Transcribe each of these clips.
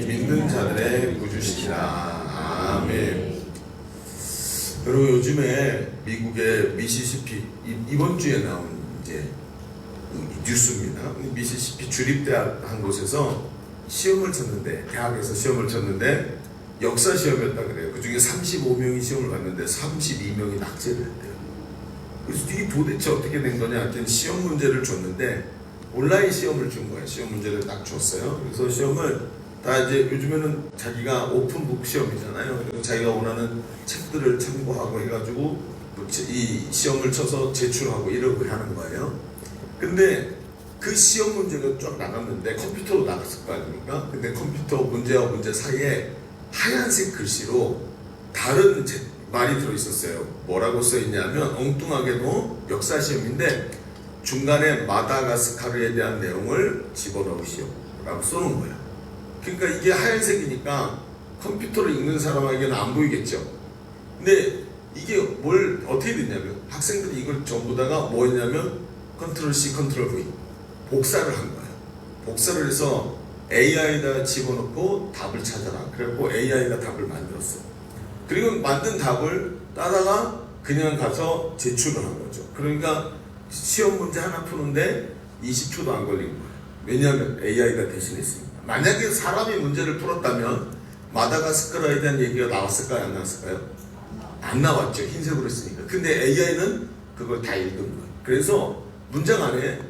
믿는 자들의 구주시키라. 아멘. 여러분, 요즘에 미국의 미시시피, 이번 주에 나온 이제 뉴스입니다. 미시시피 주립대학 한 곳에서 시험을 쳤는데, 대학에서 시험을 쳤는데 역사 시험이었다 그래요. 그 중에 35명이 시험을 봤는데 32명이 낙제를 했대요. 그래서 이게 도대체 어떻게 된 거냐 했더니 시험 문제를 줬는데 온라인 시험을 준 거예요. 시험 문제를 딱 줬어요. 그래서 시험을 다 이제 요즘에는 자기가 오픈북 시험이잖아요. 그래서 자기가 원하는 책들을 참고하고 해가지고 이 시험을 쳐서 제출하고 이러고 하는 거예요. 근데 그 시험 문제가 쫙 나갔는데 컴퓨터로 나갔을 거 아닙니까? 근데 컴퓨터 문제와 문제 사이에 하얀색 글씨로 다른 말이 들어있었어요. 뭐라고 써있냐면 엉뚱하게도 역사 시험인데 중간에 마다가스카르에 대한 내용을 집어넣으시오 라고 써놓은 거예요. 그러니까 이게 하얀색이니까 컴퓨터를 읽는 사람에게는 안 보이겠죠. 근데 이게 뭘 어떻게 됐냐면 학생들이 이걸 전부 다가 뭐였냐면 컨트롤 C 컨트롤 V 복사를 한 거예요. 복사를 해서 AI에다 집어넣고 답을 찾아라. 그래갖고 AI가 답을 만들었어요. 그리고 만든 답을 따다가 그냥 가서 제출을 한 거죠. 그러니까 시험 문제 하나 푸는데 20초도 안 걸린 거예요. 왜냐하면 AI가 대신했으니까. 만약에 사람이 문제를 풀었다면 마다가스카르에 대한 얘기가 나왔을까요? 안 나왔을까요? 안 나왔죠. 흰색으로 했으니까. 근데 AI는 그걸 다 읽은 거예요. 그래서 문장 안에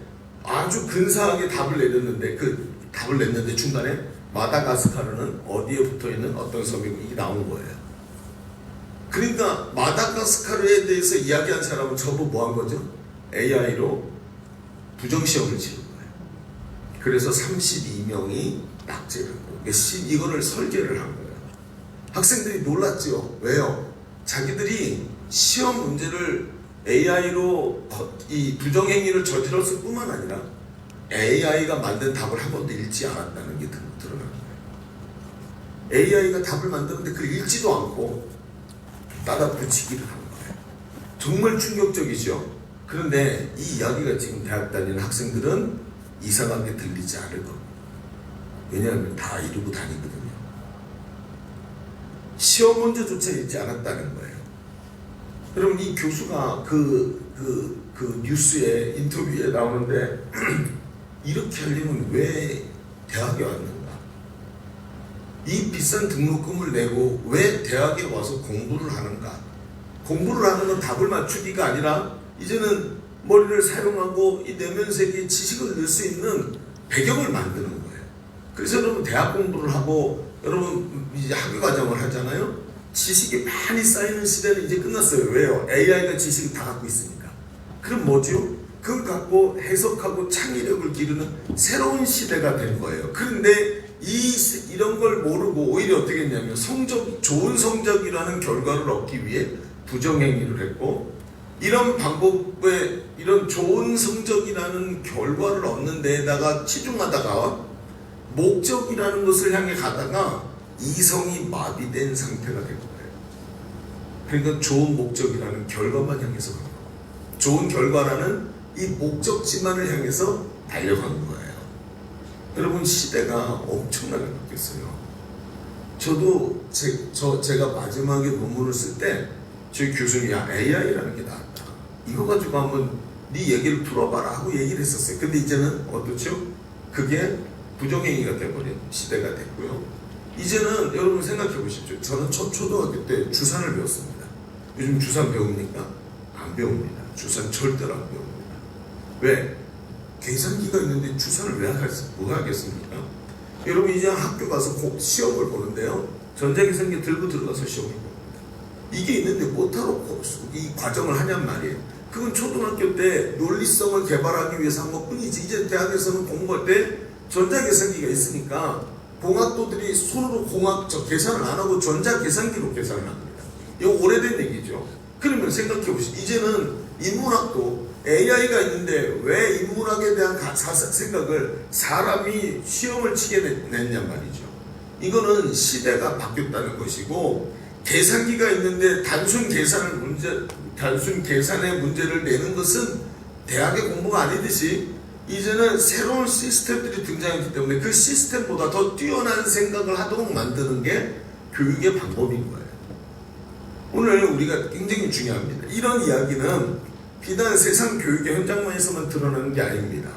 아주 근사하게 답을 내렸는데 그 답을 냈는데 중간에 마다가스카르는 어디에 붙어있는 어떤 섬이고 이게 나온 거예요. 그러니까 마다가스카르에 대해서 이야기한 사람은 전부 뭐 한 거죠? AI로 부정시험을 치는 거예요. 그래서 32명이 낙제를 한 거예요. 이거를 설계를 한 거예요. 학생들이 놀랐죠. 왜요? 자기들이 시험 문제를 AI로 이 부정행위를 저질렀을 뿐만 아니라 AI가 만든 답을 한 번도 읽지 않았다는 게 드러나는 거예요. AI가 답을 만드는데 그걸 읽지도 않고 따다 붙이기를 한 거예요. 정말 충격적이죠. 그런데 이 이야기가 지금 대학 다니는 학생들은 이상하게 들리지 않을 겁니다. 왜냐하면 다 이루고 다니거든요. 시험 문제조차 읽지 않았다는 거예요. 여러분, 이 교수가 그 뉴스에 인터뷰에 나오는데 이렇게 하려면 왜 대학에 왔는가? 이 비싼 등록금을 내고 왜 대학에 와서 공부를 하는가? 공부를 하는 건 답을 맞추기가 아니라 이제는 머리를 사용하고 이 내면세계에 지식을 넣을 수 있는 배경을 만드는 거예요. 그래서 여러분 대학 공부를 하고 여러분 이제 학위 과정을 하잖아요. 지식이 많이 쌓이는 시대는 이제 끝났어요. 왜요? AI가 지식을 다 갖고 있으니까. 그럼 뭐죠? 그걸 갖고 해석하고 창의력을 기르는 새로운 시대가 된 거예요. 그런데 이런 걸 모르고 오히려 어떻게 했냐면 좋은 성적이라는 결과를 얻기 위해 부정행위를 했고, 이런 방법에 이런 좋은 성적이라는 결과를 얻는 데에다가 치중하다가 목적이라는 것을 향해 가다가 이성이 마비된 상태가 된 거예요. 그러니까 좋은 목적이라는 결과만 향해서 가는 거예요. 좋은 결과라는 이 목적지만을 향해서 달려간 거예요. 여러분, 시대가 엄청나게 바뀌었어요. 저도 제가 마지막에 논문을 쓸 때 저희 교수님이 AI라는 게 나왔다. 이거 가지고 한번 네 얘기를 풀어봐라 하고 얘기를 했었어요. 근데 이제는 어떻죠? 그게 부정행위가 돼버린 시대가 됐고요. 이제는 여러분 생각해 보십시오. 저는 초등학교 때 주산을 배웠습니다. 요즘 주산 배웁니까? 안 배웁니다. 주산 절대로 안 배웁니다. 왜? 계산기가 있는데 주산을 왜 하겠습니까? 여러분 이제 학교 가서 시험을 보는데요. 전자계산기 들고 들어가서 시험을 봅니다. 이게 있는데 못하러 이 과정을 하냔 말이에요. 그건 초등학교 때 논리성을 개발하기 위해서 한 것뿐이지. 이제 대학에서는 공부할 때 전자계산기가 있으니까 공학도들이 손으로 계산을 안 하고 전자계산기로 계산을 합니다. 이거 오래된 얘기죠. 그러면 생각해 보시죠. 이제는 인문학도 AI가 있는데 왜 인문학에 대한 생각을 사람이 시험을 치게 냈냔 말이죠. 이거는 시대가 바뀌었다는 것이고, 계산기가 있는데 단순 계산의 문제를 내는 것은 대학의 공부가 아니듯이 이제는 새로운 시스템들이 등장했기 때문에 그 시스템보다 더 뛰어난 생각을 하도록 만드는 게 교육의 방법인 거예요. 오늘 우리가 굉장히 중요합니다. 이런 이야기는 비단 세상 교육의 현장만에서만 드러나는 게 아닙니다.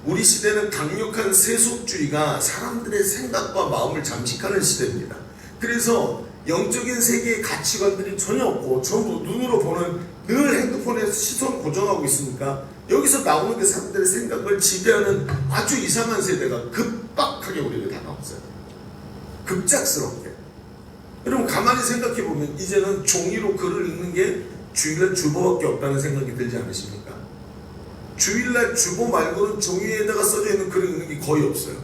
우리 시대는 강력한 세속주의가 사람들의 생각과 마음을 잠식하는 시대입니다. 그래서 영적인 세계의 가치관들이 전혀 없고 전부 눈으로 보는, 늘 핸드폰에 시선 고정하고 있으니까 여기서 나오는 게 사람들의 생각을 지배하는 아주 이상한 세대가 급박하게 우리에게 다가왔어요. 급작스럽게. 여러분 가만히 생각해보면 이제는 종이로 글을 읽는 게 주일날 주보밖에 없다는 생각이 들지 않으십니까? 주일날 주보 말고는 종이에다가 써져 있는 글을 읽는 게 거의 없어요.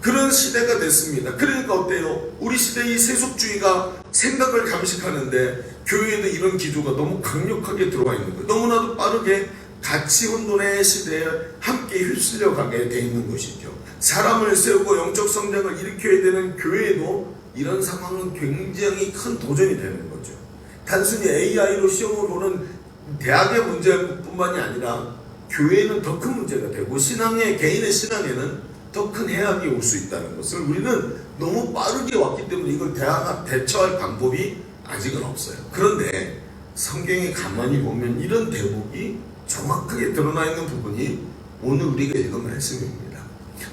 그런 시대가 됐습니다. 그러니까 어때요? 우리 시대의 세속주의가 생각을 감식하는데 교회에도 이런 기조가 너무 강력하게 들어와 있는 거예요. 너무나도 빠르게 가치 혼돈의 시대에 함께 휩쓸려 가게 돼 있는 것이죠. 사람을 세우고 영적 성장을 일으켜야 되는 교회에도 이런 상황은 굉장히 큰 도전이 되는 거죠. 단순히 AI로 시험을 보는 대학의 문제뿐만이 아니라 교회에는 더 큰 문제가 되고 개인의 신앙에는 더 큰 해악이 올 수 있다는 것을 우리는 너무 빠르게 왔기 때문에 이걸 대처할 방법이 아직은 없어요. 그런데 성경에 가만히 보면 이런 대목이 정확하게 드러나 있는 부분이 오늘 우리가 읽은 말씀입니다.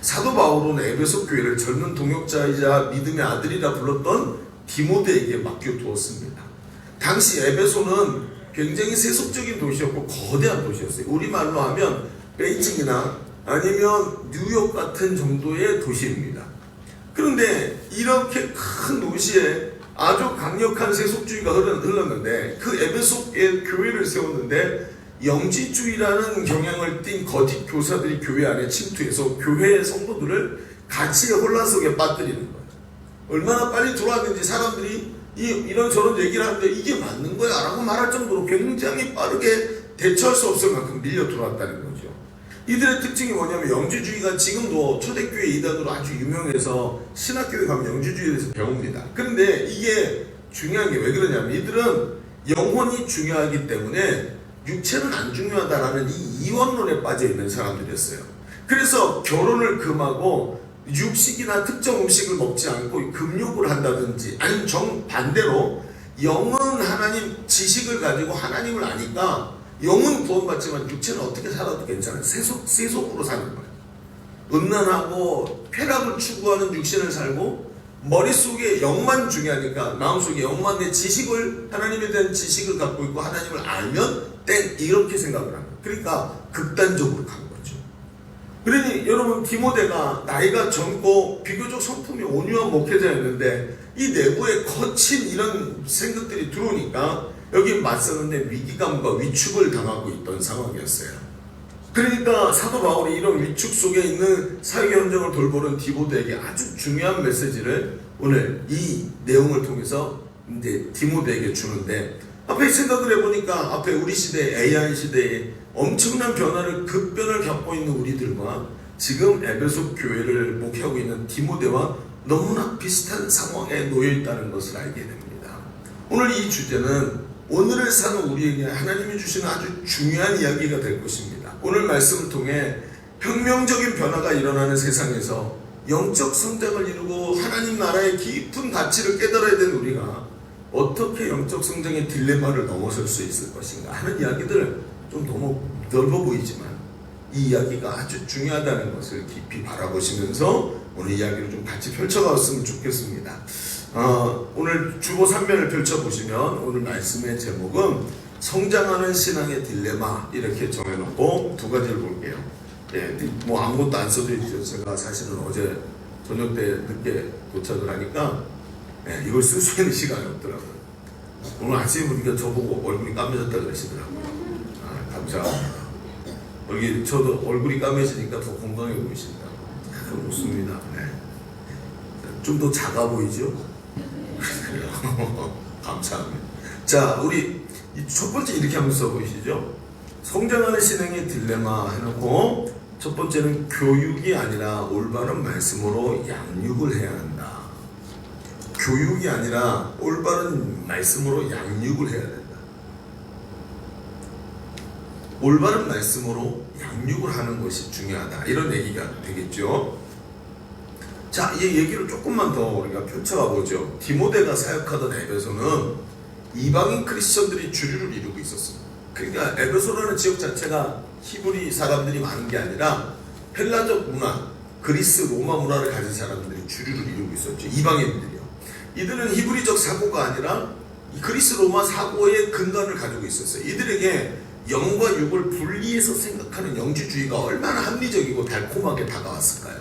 사도 바울은 에베소 교회를 젊은 동역자이자 믿음의 아들이라 불렀던 디모데에게 맡겨두었습니다. 당시 에베소는 굉장히 세속적인 도시였고 거대한 도시였어요. 우리말로 하면 베이징이나 아니면 뉴욕 같은 정도의 도시입니다. 그런데 이렇게 큰 도시에 아주 강력한 세속주의가 흘렀는데 그 에베소에 교회를 세웠는데 영지주의라는 경향을 띤 거짓 교사들이 교회 안에 침투해서 교회의 성도들을 가치의 혼란 속에 빠뜨리는 거예요. 얼마나 빨리 들어왔는지 사람들이 이런저런 얘기를 하는데 이게 맞는 거야 라고 말할 정도로 굉장히 빠르게 대처할 수 없을 만큼 밀려 들어왔다는 거죠. 이들의 특징이 뭐냐면 영지주의가 지금도 초대교회 이단으로 아주 유명해서 신학교에 가면 영지주의에 대해서 배웁니다. 그런데 이게 중요한 게 왜 그러냐면 이들은 영혼이 중요하기 때문에 육체는 안 중요하다라는 이 이원론에 빠져 있는 사람들이었어요. 그래서 결혼을 금하고 육식이나 특정 음식을 먹지 않고 금욕을 한다든지 아니면 정반대로 영은 하나님 지식을 가지고 하나님을 아니까 영은 구원받지만 육체는 어떻게 살아도 괜찮아요. 세속으로 사는 거예요. 음란하고 쾌락을 추구하는 육신을 살고 머릿속에 영만 중요하니까 마음속에 영만 내 지식을 하나님에 대한 지식을 갖고 있고 하나님을 알면 땡 이렇게 생각을 합니다. 그러니까 극단적으로 간 거죠. 그러니 여러분 디모데가 나이가 젊고 비교적 성품이 온유한 목회자였는데 이 내부에 거친 이런 생각들이 들어오니까 여기 맞서는데 위기감과 위축을 당하고 있던 상황이었어요. 그러니까 사도 바울이 이런 위축 속에 있는 사회 현장을 돌보는 디모데에게 아주 중요한 메시지를 오늘 이 내용을 통해서 이제 디모데에게 주는데 앞에 생각을 해보니까 앞에 우리 시대 AI 시대에 엄청난 급변을 겪고 있는 우리들과 지금 에베소 교회를 목회하고 있는 디모데와 너무나 비슷한 상황에 놓여 있다는 것을 알게 됩니다. 오늘 이 주제는 오늘을 사는 우리에게 하나님이 주시는 아주 중요한 이야기가 될 것입니다. 오늘 말씀을 통해 혁명적인 변화가 일어나는 세상에서 영적 성장을 이루고 하나님 나라의 깊은 가치를 깨달아야 되는 우리가 어떻게 영적 성장의 딜레마를 넘어설 수 있을 것인가 하는 이야기들 좀 너무 넓어 보이지만 이 이야기가 아주 중요하다는 것을 깊이 바라보시면서 오늘 이야기를 좀 같이 펼쳐갔으면 좋겠습니다. 오늘 주보 3면을 펼쳐보시면 오늘 말씀의 제목은 성장하는 신앙의 딜레마 이렇게 정해놓고 두 가지를 볼게요. 뭐 아무것도 안 써져 있죠. 제가 사실은 어제 저녁 때 늦게 도착을 하니까 이걸 쓸 수 있는 시간이 없더라고요. 오늘 아침에 보니까 저보고 얼굴이 까매졌다 그러시더라고요. 감사합니다. 저도 얼굴이 까매지니까 더 건강해 보이신다. 좋습니다. 좀 더 작아 보이죠? 감사합니다. 자, 우리 첫 번째 이렇게 한번 써보시죠. 성장하는 신앙의 딜레마 해놓고 첫 번째는 교육이 아니라 올바른 말씀으로 양육을 해야 한다. 교육이 아니라 올바른 말씀으로 양육을 해야 된다. 올바른 말씀으로 양육을 하는 것이 중요하다. 이런 얘기가 되겠죠. 자, 이 얘기를 조금만 더 우리가 펼쳐가 보죠. 디모데가 사역하던 에베소는 이방인 크리스천들이 주류를 이루고 있었습니다. 그러니까 에베소라는 지역 자체가 히브리 사람들이 많은 게 아니라 헬라적 문화, 그리스 로마 문화를 가진 사람들이 주류를 이루고 있었죠. 이방인들이요. 이들은 히브리적 사고가 아니라 그리스 로마 사고의 근간을 가지고 있었어요. 이들에게 영과 육을 분리해서 생각하는 영주주의가 얼마나 합리적이고 달콤하게 다가왔을까요?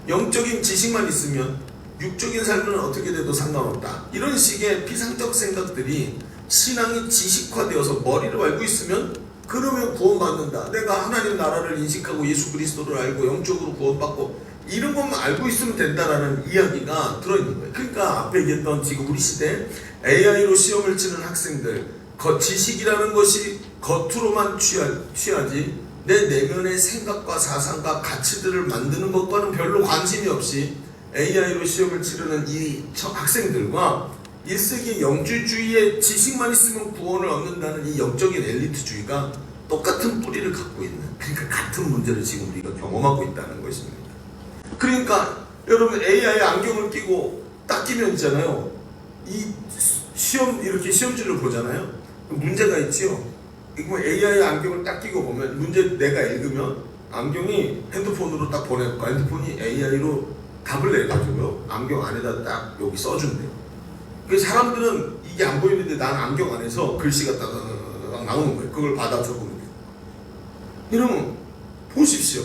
영적인 지식만 있으면 육적인 삶은 어떻게 돼도 상관없다. 이런 식의 피상적 생각들이 신앙이 지식화되어서 머리를 알고 있으면 그러면 구원받는다. 내가 하나님 나라를 인식하고 예수 그리스도를 알고 영적으로 구원받고 이런 것만 알고 있으면 된다라는 이야기가 들어있는 거예요. 그러니까 앞에 얘기했던 지금 우리 시대 AI로 시험을 치는 학생들, 지식이라는 것이 겉으로만 취하지 내 내면의 생각과 사상과 가치들을 만드는 것과는 별로 관심이 없이 AI로 시험을 치르는 이 학생들과 1세기 영주주의의 지식만 있으면 구원을 얻는다는 이 영적인 엘리트주의가 똑같은 뿌리를 갖고 있는, 그러니까 같은 문제를 지금 우리가 경험하고 있다는 것입니다. 그러니까 여러분 AI 안경을 끼고 딱 끼면 있잖아요. 이 시험 이렇게 시험지를 보잖아요. 문제가 있지요. 이거 AI 안경을 딱 끼고 보면 문제 내가 읽으면 안경이 핸드폰으로 딱 보내고 핸드폰이 AI로 답을 내가지고요. 안경 안에다 딱 여기 써준대요. 그 사람들은 이게 안 보이는데 난 안경 안에서 글씨가 딱 나오는 거예요. 그걸 받아 적으면 돼요. 여러분 보십시오.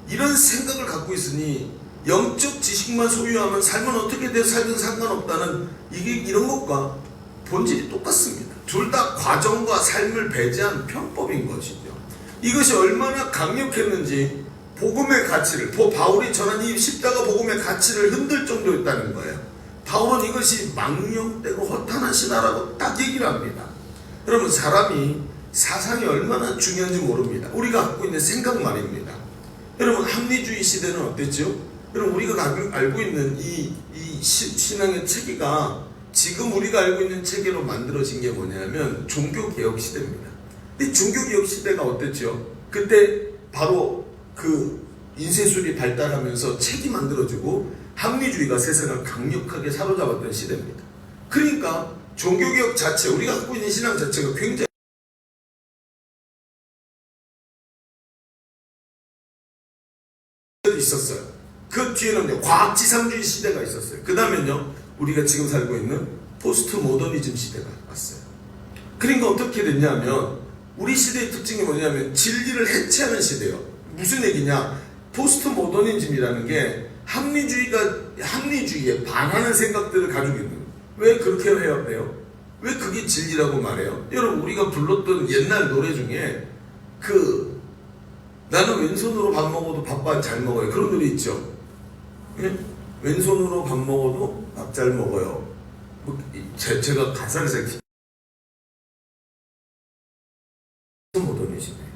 이런 생각을 갖고 있으니 영적 지식만 소유하면 삶은 어떻게 돼 살든 상관없다는 이게 이런 것과 본질이 똑같습니다. 둘 다 과정과 삶을 배제한 편법인 것이죠. 이것이 얼마나 강력했는지 복음의 가치를, 바울이 전한 이 십자가 복음의 가치를 흔들 정도였다는 거예요. 바울은 이것이 망령되고 허탄한 신화라고 딱 얘기를 합니다. 여러분 사람이 사상이 얼마나 중요한지 모릅니다. 우리가 갖고 있는 생각 말입니다. 여러분 합리주의 시대는 어땠죠? 여러분 우리가 알고 있는 이 신앙의 체계가 지금 우리가 알고 있는 체계로 만들어진 게 뭐냐면 종교개혁 시대입니다. 근데 종교개혁 시대가 어땠죠? 그때 바로 그 인쇄술이 발달하면서 책이 만들어지고 합리주의가 세상을 강력하게 사로잡았던 시대입니다. 그러니까 종교개혁 자체, 우리가 갖고 있는 신앙 자체가 굉장히 있었어요. 그 뒤에는 과학지상주의 시대가 있었어요. 그 다음에는요, 우리가 지금 살고 있는 포스트 모더니즘 시대가 왔어요. 그러니까 어떻게 됐냐면 우리 시대의 특징이 뭐냐면 진리를 해체하는 시대예요. 무슨 얘기냐? 포스트 모더니즘이라는 게 합리주의에 반하는 생각들을 가지고 있는 거예요. 왜 그렇게 해야 돼요? 왜 그게 진리라고 말해요? 여러분 우리가 불렀던 옛날 노래 중에 나는 왼손으로 밥 먹어도 밥 잘 먹어요. 그런 노래 있죠? 예? 왼손으로 밥 먹어도 밥 잘 먹어요. 제가 가사를 생각해. 모더니즘이에요.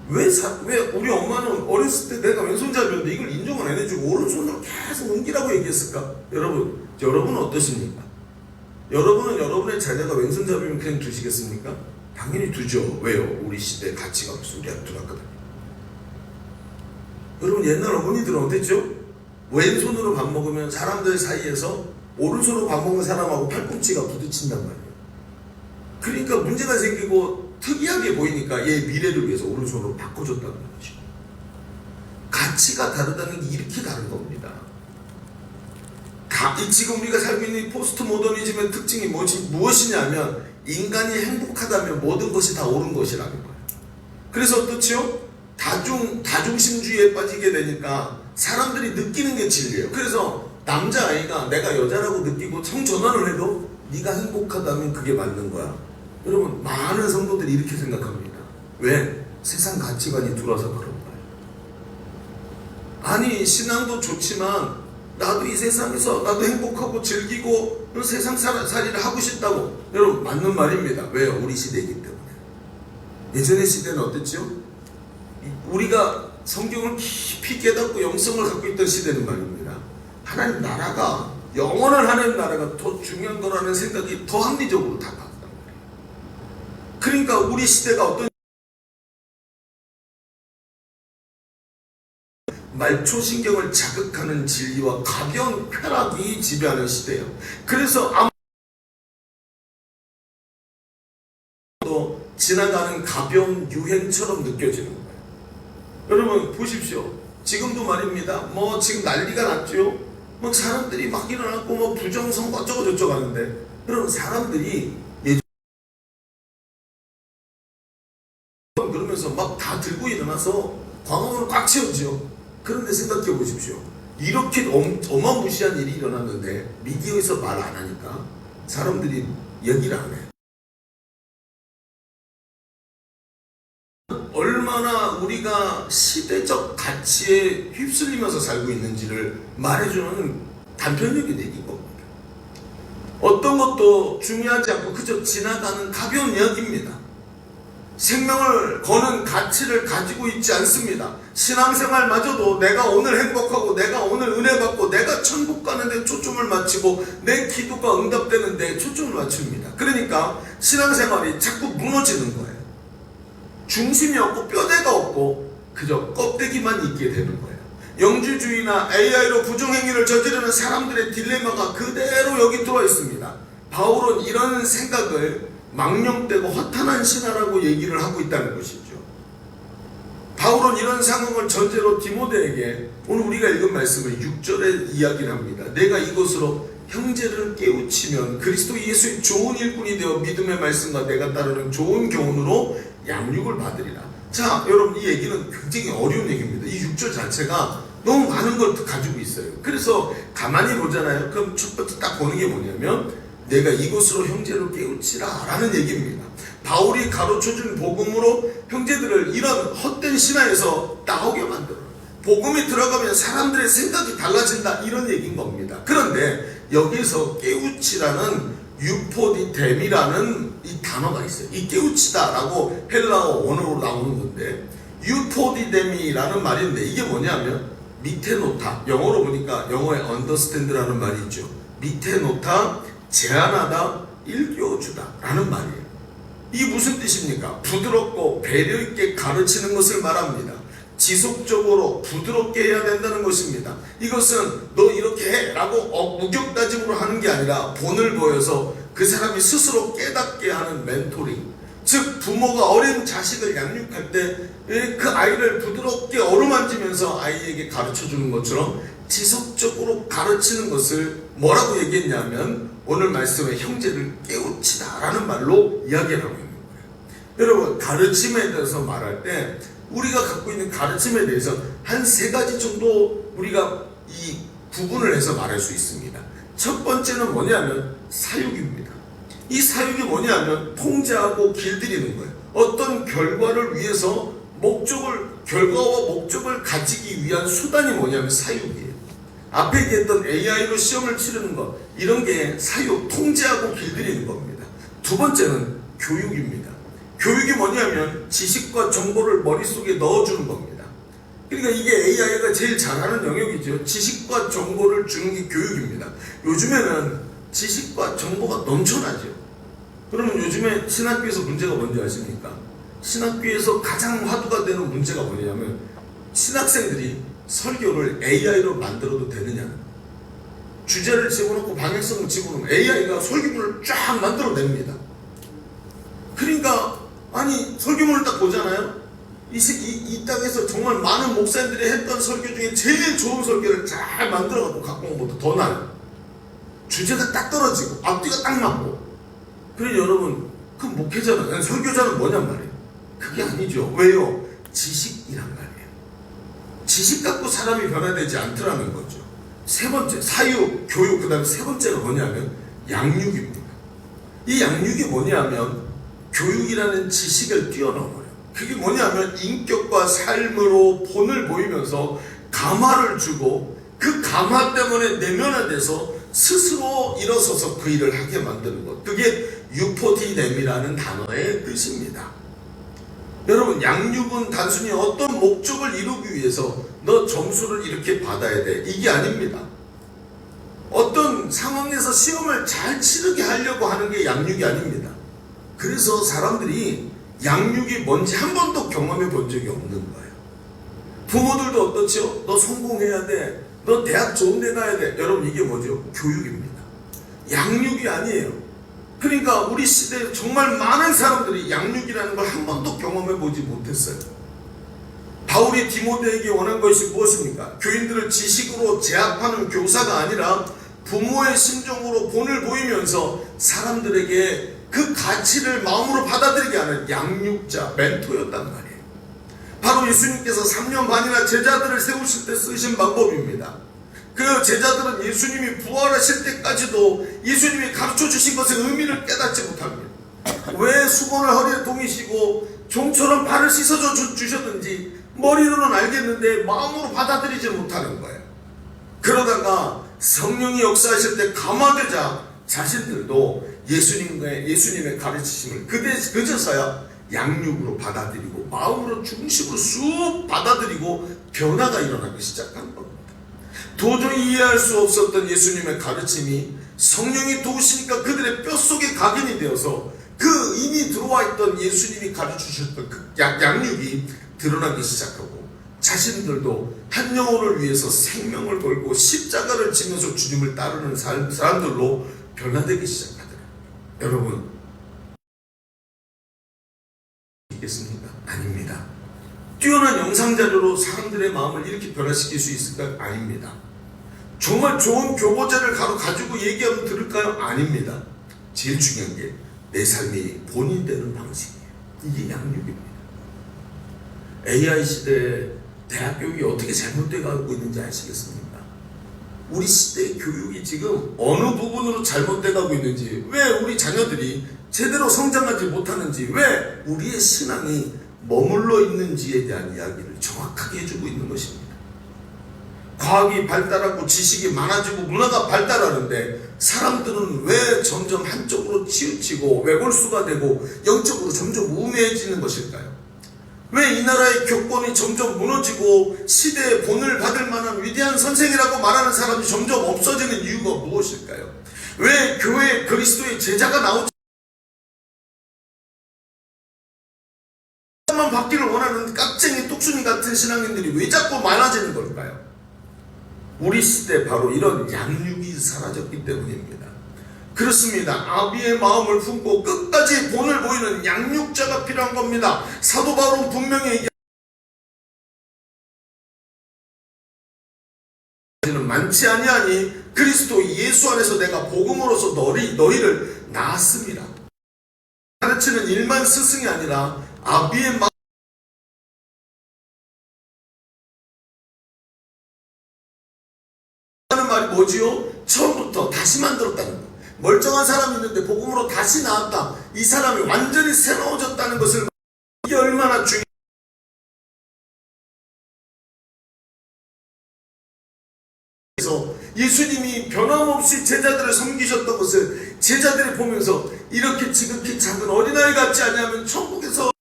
왜 우리 엄마는 어렸을 때 내가 왼손잡이였는데 이걸 인정을 안 해주고 오른손으로 계속 옮기라고 얘기했을까? 여러분은 어떠십니까? 여러분은 여러분의 자녀가 왼손잡이면 그냥 두시겠습니까? 당연히 두죠. 왜요? 우리 시대 가치가 없어. 우리 들어왔거든요. 여러분 옛날 어머니들은 어땠죠? 왼손으로 밥 먹으면 사람들 사이에서 오른손으로 밥 먹는 사람하고 팔꿈치가 부딪힌단 말이에요. 그러니까 문제가 생기고 특이하게 보이니까 얘 미래를 위해서 오른손으로 바꿔줬다는 거죠. 가치가 다르다는 게 이렇게 다른 겁니다. 지금 우리가 살고 있는 이 포스트 모더니즘의 특징이 무엇이냐면 인간이 행복하다면 모든 것이 다 옳은 것이라는 거예요. 그래서 어떻죠? 다중심주의에 빠지게 되니까 사람들이 느끼는 게 진리예요. 그래서 남자아이가 내가 여자라고 느끼고 성전환을 해도 네가 행복하다면 그게 맞는 거야. 여러분 많은 성도들이 이렇게 생각합니다. 왜? 세상 가치관이 들어와서 그런 거예요. 아니 신앙도 좋지만 나도 이 세상에서 나도 행복하고 즐기고 세상 살이를 하고 싶다고. 여러분 맞는 말입니다. 왜요? 우리 시대이기 때문에. 예전의 시대는 어땠죠? 우리가 성경을 깊이 깨닫고 영성을 갖고 있던 시대는 말입니다. 하나님 나라가 영원한 하나님 나라가 더 중요한 거라는 생각이 더 합리적으로 다가왔단 말이에요. 그러니까 우리 시대가 어떤 말초신경을 자극하는 진리와 가벼운 쾌락이 지배하는 시대예요. 그래서 아무도 지나가는 가벼운 유행처럼 느껴지는 거예요. 여러분 보십시오. 지금도 말입니다. 뭐 지금 난리가 났죠. 막 사람들이 막 일어났고 뭐 부정선거 어쩌고 저쩌고 하는데, 여러분 사람들이 그러면서 막 다 들고 일어나서 광화문을 꽉 채우죠. 그런데 생각해 보십시오. 이렇게 어마무시한 일이 일어났는데 미디어에서 말 안 하니까 사람들이 얘기를 안 해요. 얼마나 우리가 시대적 가치에 휩쓸리면서 살고 있는지를 말해주는 단편적인 얘기인 겁니다. 어떤 것도 중요하지 않고 그저 지나가는 가벼운 이야기입니다. 생명을 거는 가치를 가지고 있지 않습니다. 신앙생활마저도 내가 오늘 행복하고 내가 오늘 은혜 받고 내가 천국 가는데 초점을 맞추고 내 기도가 응답되는데 초점을 맞춥니다. 그러니까 신앙생활이 자꾸 무너지는 거예요. 중심이 없고 뼈대가 없고 그저 껍데기만 있게 되는 거예요. 영주주의나 AI로 부정행위를 저지르는 사람들의 딜레마가 그대로 여기 들어와 있습니다. 바울은 이런 생각을 망령되고 허탄한 신화라고 얘기를 하고 있다는 것이죠. 바울은 이런 상황을 전제로 디모데에게 오늘 우리가 읽은 말씀을 6절에 이야기를 합니다. 내가 이것으로 형제를 깨우치면 그리스도 예수의 좋은 일꾼이 되어 믿음의 말씀과 내가 따르는 좋은 교훈으로 양육을 받으리라. 자, 여러분 이 얘기는 굉장히 어려운 얘기입니다. 이 6절 자체가 너무 많은 걸 가지고 있어요. 그래서 가만히 보잖아요. 그럼 첫 번째 딱 보는 게 뭐냐면 내가 이것으로 형제를 깨우치라 라는 얘기입니다. 바울이 가르쳐준 복음으로 형제들을 이런 헛된 신화에서 나오게 만들어요. 복음이 들어가면 사람들의 생각이 달라진다 이런 얘기인 겁니다. 그런데 여기서 깨우치라는 유포디뎀이라는 이 단어가 있어요. 이 깨우치다라고 헬라어 원어로 나오는 건데 유포디뎀이라는 말인데 이게 뭐냐면 밑에 놓다, 영어로 보니까 영어에 understand라는 말이 있죠. 밑에 놓다, 제안하다, 일깨워주다 라는 말이에요. 이게 무슨 뜻입니까? 부드럽고 배려있게 가르치는 것을 말합니다. 지속적으로 부드럽게 해야 된다는 것입니다. 이것은 너 이렇게 해 라고 무격다짐으로 하는 게 아니라 본을 보여서 그 사람이 스스로 깨닫게 하는 멘토링, 즉 부모가 어린 자식을 양육할 때 그 아이를 부드럽게 어루만지면서 아이에게 가르쳐주는 것처럼 지속적으로 가르치는 것을 뭐라고 얘기했냐면 오늘 말씀에 형제를 깨우치다 라는 말로 이야기를 하고 있는 거예요. 여러분 가르침에 대해서 말할 때 우리가 갖고 있는 가르침에 대해서 한 3가지 정도 우리가 이 구분을 해서 말할 수 있습니다. 첫 번째는 뭐냐면 사육입니다. 이 사육이 뭐냐면 통제하고 길들이는 거예요. 어떤 결과를 위해서 결과와 목적을 가지기 위한 수단이 뭐냐면 사육이에요. 앞에 얘기했던 AI로 시험을 치르는 것, 이런 게 사육, 통제하고 길들이는 겁니다. 두 번째는 교육입니다. 교육이 뭐냐면 지식과 정보를 머릿속에 넣어주는 겁니다. 그러니까 이게 AI가 제일 잘하는 영역이죠. 지식과 정보를 주는 게 교육입니다. 요즘에는 지식과 정보가 넘쳐나죠. 그러면 요즘에 신학교에서 문제가 뭔지 아십니까? 신학교에서 가장 화두가 되는 문제가 뭐냐면 신학생들이 설교를 AI로 만들어도 되느냐, 주제를 집어넣고 방향성을 집어넣으면 AI가 설교문을 쫙 만들어냅니다. 그러니까 아니 설교문을 딱 보잖아요. 이 땅에서 정말 많은 목사님들이 했던 설교 중에 제일 좋은 설교를 잘 만들어갖고 갖고 온 것도 더 나아요. 주제가 딱 떨어지고 앞뒤가 딱 맞고. 그래 여러분 그 목회자는, 설교자는 뭐냔 말이에요. 그게 아니죠. 왜요? 지식이란 말이에요. 지식 갖고 사람이 변화되지 않더라는 거죠. 세 번째, 사육, 교육, 그 다음에 세 번째가 뭐냐면 양육입니다. 이 양육이 뭐냐면 교육이라는 지식을 뛰어넘어요. 그게 뭐냐면 인격과 삶으로 본을 보이면서 감화를 주고 그 감화 때문에 내면화돼서 스스로 일어서서 그 일을 하게 만드는 것. 그게 유포디뎀이라는 단어의 뜻입니다. 여러분 양육은 단순히 어떤 목적을 이루기 위해서 너 점수를 이렇게 받아야 돼 이게 아닙니다. 어떤 상황에서 시험을 잘 치르게 하려고 하는 게 양육이 아닙니다. 그래서 사람들이 양육이 뭔지 한 번도 경험해 본 적이 없는 거예요. 부모들도 어떻죠? 너 성공해야 돼. 너 대학 좋은 데 가야 돼. 여러분 이게 뭐죠? 교육입니다. 양육이 아니에요. 그러니까 우리 시대에 정말 많은 사람들이 양육이라는 걸 한 번도 경험해 보지 못했어요. 바울이 디모데에게 원한 것이 무엇입니까? 교인들을 지식으로 제압하는 교사가 아니라 부모의 심정으로 본을 보이면서 사람들에게 그 가치를 마음으로 받아들이게 하는 양육자, 멘토였단 말이에요. 바로 예수님께서 3년 반이나 제자들을 세우실 때 쓰신 방법입니다. 그 제자들은 예수님이 부활하실 때까지도 예수님이 가르쳐 주신 것의 의미를 깨닫지 못합니다. 왜 수건을 허리에 동이시고 종처럼 발을 씻어줘 주셨는지 머리로는 알겠는데 마음으로 받아들이지 못하는 거예요. 그러다가 성령이 역사하실 때 감화되자 자신들도 예수님의 가르치심을 그제서야 양육으로 받아들이고 마음으로 중심으로 쑥 받아들이고 변화가 일어나기 시작한 겁니다. 도저히 이해할 수 없었던 예수님의 가르침이 성령이 도우시니까 그들의 뼛속에 각인이 되어서 그 이미 들어와 있던 예수님이 가르치셨던 그 양육이 드러나기 시작하고 자신들도 한 영혼을 위해서 생명을 걸고 십자가를 지면서 주님을 따르는 사람들로 변화되기 시작하더라고요. 여러분 있겠습니까? 아닙니다. 뛰어난 영상자료로 사람들의 마음을 이렇게 변화시킬 수 있을까요? 아닙니다. 정말 좋은 교보자를 가지고 얘기하면 들을까요? 아닙니다. 제일 중요한 게 내 삶이 본인되는 방식이에요. 이게 양육입니다. AI 시대에 대학 교육이 어떻게 잘못되어 가고 있는지 아시겠습니까? 우리 시대의 교육이 지금 어느 부분으로 잘못되어 가고 있는지, 왜 우리 자녀들이 제대로 성장하지 못하는지, 왜 우리의 신앙이 머물러 있는지에 대한 이야기를 정확하게 해주고 있는 것입니다. 과학이 발달하고 지식이 많아지고 문화가 발달하는데 사람들은 왜 점점 한쪽으로 치우치고 외골수가 되고 영적으로 점점 우매해지는 것일까요? 왜 이 나라의 교권이 점점 무너지고 시대의 본을 받을 만한 위대한 선생이라고 말하는 사람이 점점 없어지는 이유가 무엇일까요? 왜 교회에 그리스도의 제자가 나오지 만 받기를 원하는 깍쟁이 뚝순이 같은 신앙인들이 왜 자꾸 많아지는 걸까요? 우리 시대에 바로 이런 양육이 사라졌기 때문입니다. 그렇습니다. 아비의 마음을 품고 끝까지 본을 보이는 양육자가 필요한 겁니다. 사도 바울은 분명히 많지 아니하니 그리스도 예수 안에서 내가 복음으로서 너희를 낳았습니다. 가르치는 일만 스승이 아니라 아비의 마음 하는 말이 뭐지요? 처음부터 다시 만들었다는 거. 멀쩡한 사람이 있는데 복음으로 다시 나왔다. 이 사람이 완전히 새로워졌다는 것을, 이게 얼마나 중요해요. 그래서 예수님이 변함없이 제자들을 섬기셨던 것을 제자들이 보면서 이렇게 지극히 작은 어린아이 같지 않냐면 천국에서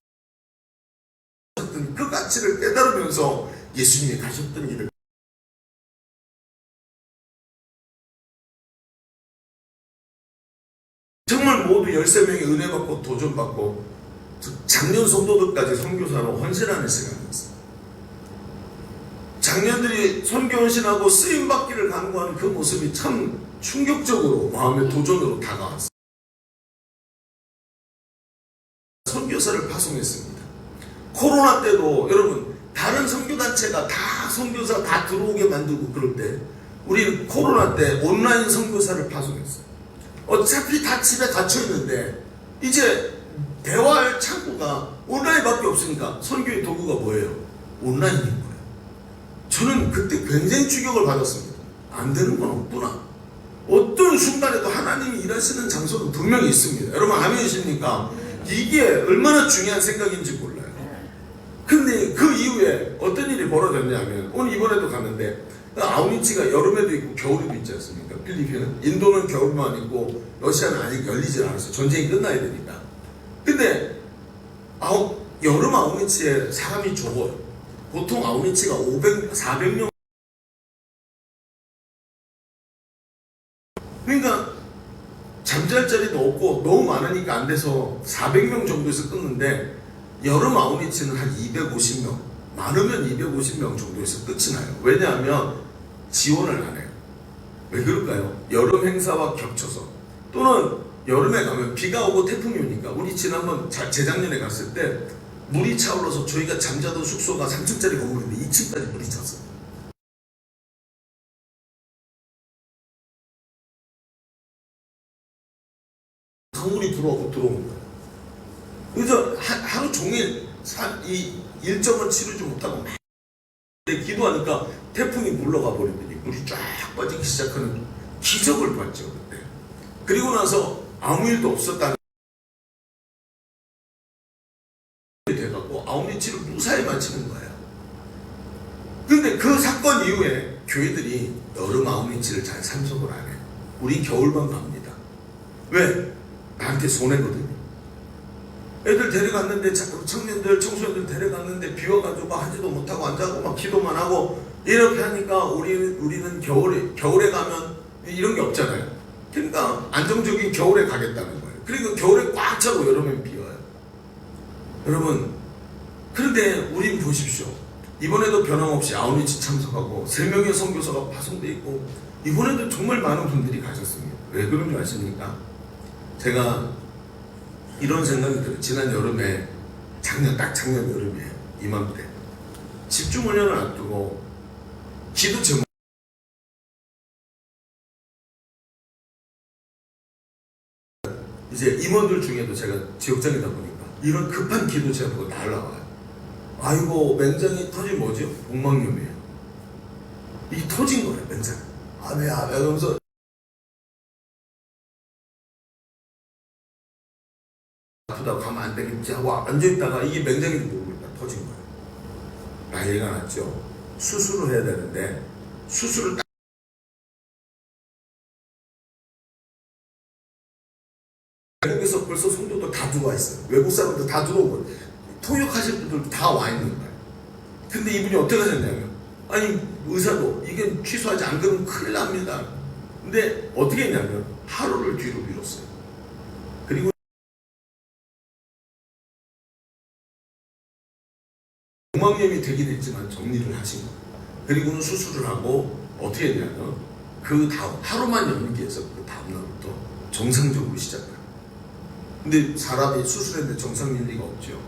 그 가치를 깨달으면서 예수님이 가셨던 일을 정말 모두 13명이 은혜 받고 도전 받고 작년 성도들까지 선교사로 헌신하는 시간이었어요. 작년들이 선교 헌신하고 쓰임 받기를 간구하는 그 모습이 참 충격적으로 마음의 도전으로 다가왔어요. 선교사를 파송했습니다. 코로나 때도 여러분 다른 선교단체가 다 선교사 다 들어오게 만들고 그럴 때 우리 코로나 때 온라인 선교사를 파송했어요. 어차피 다 집에 갇혀 있는데 이제 대화할 창구가 온라인밖에 없으니까 선교의 도구가 뭐예요? 온라인인 거예요. 저는 그때 굉장히 충격을 받았습니다. 안 되는 건 없구나. 어떤 순간에도 하나님이 일하시는 장소는 분명히 있습니다. 여러분 아멘이십니까? 이게 얼마나 중요한 생각인지 몰라요. 근데 그 이후에 어떤 일이 벌어졌냐면 오늘 이번에도 갔는데 아우니치가 여름에도 있고 겨울에도 있지 않습니까? 필리핀은 인도는 겨울만 있고 러시아는 아직 열리질 않았어요. 전쟁이 끝나야 되니까. 근데 여름 아우니치에 사람이 적어요. 보통 아우니치가 400명. 그러니까 잠잘 자리도 없고 너무 많으니까 안 돼서 400명 정도에서 끊는데 여름 아웃리치는 한 250명, 많으면 250명 정도에서 끝이 나요. 왜냐하면 지원을 안 해요. 왜 그럴까요? 여름 행사와 겹쳐서, 또는 여름에 가면 비가 오고 태풍이 오니까. 우리 지난번 재작년에 갔을 때 물이 차올라서 저희가 잠자던 숙소가 3층짜리 건물인데 2층까지 물이 찼어요. 강물이 들어오고 들어온 거예요. 그래서 하루 종일 이 일정을 치르지 못하고 막 기도하니까 태풍이 물러가 버리더니 물이 쫙 빠지기 시작하는 기적을 봤죠 그때. 그리고 나서 아무 일도 없었다는 돼갖고 아웃리치를 무사히 마치는 거예요. 근데 그 사건 이후에 교회들이 여름 아웃리치를 잘 참석을 안 해요. 우리 겨울만 갑니다. 왜? 나한테 손해거든요. 애들 데려갔는데, 청년들, 청소년들 데려갔는데 비 와가지고 하지도 못하고 앉아고 막 기도만 하고 이렇게 하니까 우리는 겨울에 가면 이런 게 없잖아요. 그러니까 안정적인 겨울에 가겠다는 거예요. 그러니까 겨울에 꽉 차고 여름엔 비 와요. 여러분, 그런데 우린 보십시오. 이번에도 변함없이 아웃리치 참석하고 3명의 선교사가 파송돼 있고, 이번에도 정말 많은 분들이 가셨습니다. 왜 그런 줄 아십니까? 제가 이런 생각이 들어요. 지난 여름에, 작년 여름에 이맘때 집주문연을 앞두고 기도 제목, 이제 임원들 중에도 제가 지역장이다 보니까 이런 급한 기도 제목이 날라와요. 아이고, 맹장이 터진 뭐죠? 복막염이에요. 이 터진 거예요, 맹장. 아베 그러면서 아프다고 가면 안 되겠지 하고 앉아있다가 이게 맹장인지 모르고 있다 터진 거예요. 난리가 났죠. 수술을 해야 되는데 수술을 외국에서 벌써 성도들 다 들어와 있어요. 외국 사람들 다 들어오고 통역하실 분들 다 와 있는 거예요. 근데 이분이 어떻게 하셨냐면, 아니 의사도 이게 취소하지 않으면 큰일 납니다. 근데 어떻게 했냐면 하루를 뒤로 미뤘어요. 그리고 복막염이 되긴 했지만 정리를 하신 거예요. 그리고는 수술을 하고 어떻게 했냐면 그 다음 하루만 연기해서 그 다음날부터 정상적으로 시작해요. 근데 사람이 수술했는데 정상일 리가 없죠.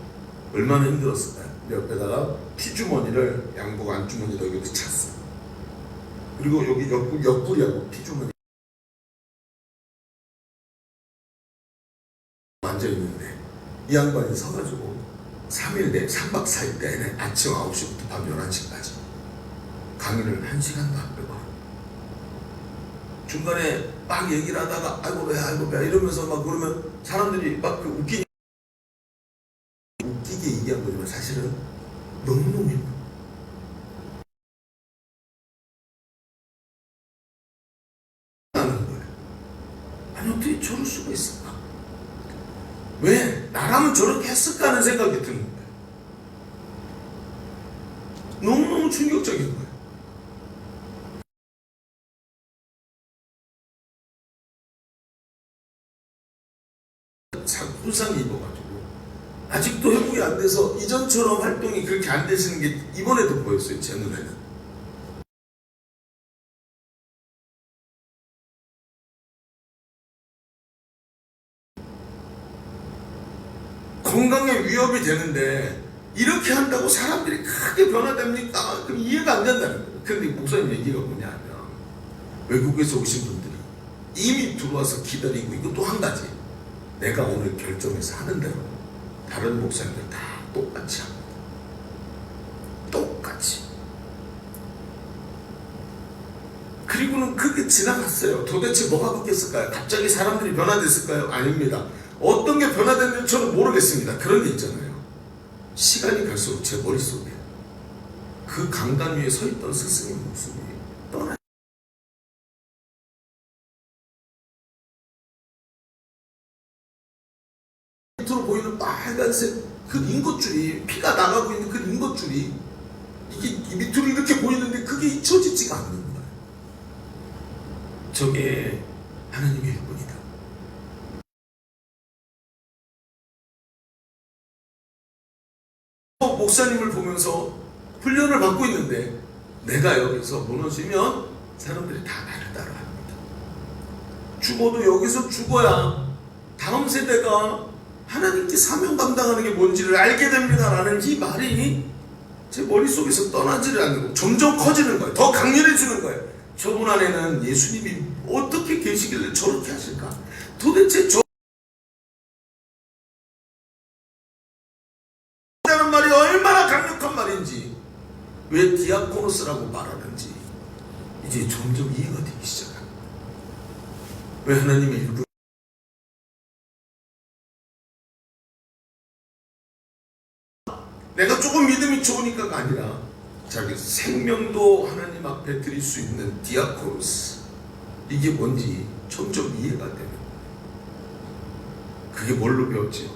얼마나 힘들었을까요? 옆에다가 피주머니를 양복 안주머니에다 여기 찼어요. 그리고 여기 옆구리하고 피주머니 앉아있는데 이 양반이 서가지고 3박 4일 내내 아침 9시부터 밤 11시까지 강의를 1시간도 안 빼고 하고, 중간에 막 얘기를 하다가 아이고 배 이러면서 막 그러면 사람들이 막 그 웃기게 얘기한 거지만 사실은 너무너무 힘들어요. 하는 거예요. 아니 어떻게 저럴 수가 있을까? 왜? 나라면 저렇게 했을까 하는 생각이 드는 거예요. 너무너무 충격적인 거예요. 부상이 입어가지고 아직도 회복이 안 돼서 이전처럼 활동이 그렇게 안 되시는 게 이번에도 보였어요. 제 눈에는. 건강에 위협이 되는데 이렇게 한다고 사람들이 크게 변화됩니까? 그럼 이해가 안 된다는 거예요. 그런데 목사님 얘기가 뭐냐면, 외국에서 오신 분들이 이미 들어와서 기다리고, 이것도 한 가지, 내가 오늘 결정해서 하는 대로 다른 목사님들 다 똑같이 합니다. 똑같이. 그리고는 그게 지나갔어요. 도대체 뭐가 바뀌었을까요? 갑자기 사람들이 변화됐을까요? 아닙니다. 어떤 게 변화됐는지 저는 모르겠습니다. 그런 게 있잖아요. 시간이 갈수록 제 머릿속에 그 강단 위에 서 있던 스승의 모습이 떠나요. 밑으로 보이는 빨간색 그 인것줄이, 피가 나가고 있는 그 인것줄이 이게 밑으로 이렇게 보이는데 그게 잊혀지지가 않는 거예요. 저게 하나님의 일꾼이다. 목사님을 보면서 훈련을 받고 있는데 내가 여기서 무너지면 사람들이 다 나를 따라합니다. 죽어도 여기서 죽어야 다음 세대가 하나님께 사명 감당하는 게 뭔지를 알게 됩니다 라는 이 말이 제 머릿속에서 떠나지를 않는 거예요. 점점 커지는 거예요. 더 강렬해지는 거예요. 저분 안에는 예수님이 어떻게 계시길래 저렇게 하실까? 도대체 라는 말이 얼마나 강력한 말인지, 왜 디아코노스라고 말하는지 이제 점점 이해가 되기 시작합니다. 왜 하나님의 일부 내가 조금 믿음이 좋으니까가 아니라 자기 생명도 하나님 앞에 드릴 수 있는 디아코노스, 이게 뭔지 점점 이해가 되는 거예요. 그게 뭘로 배웠지요?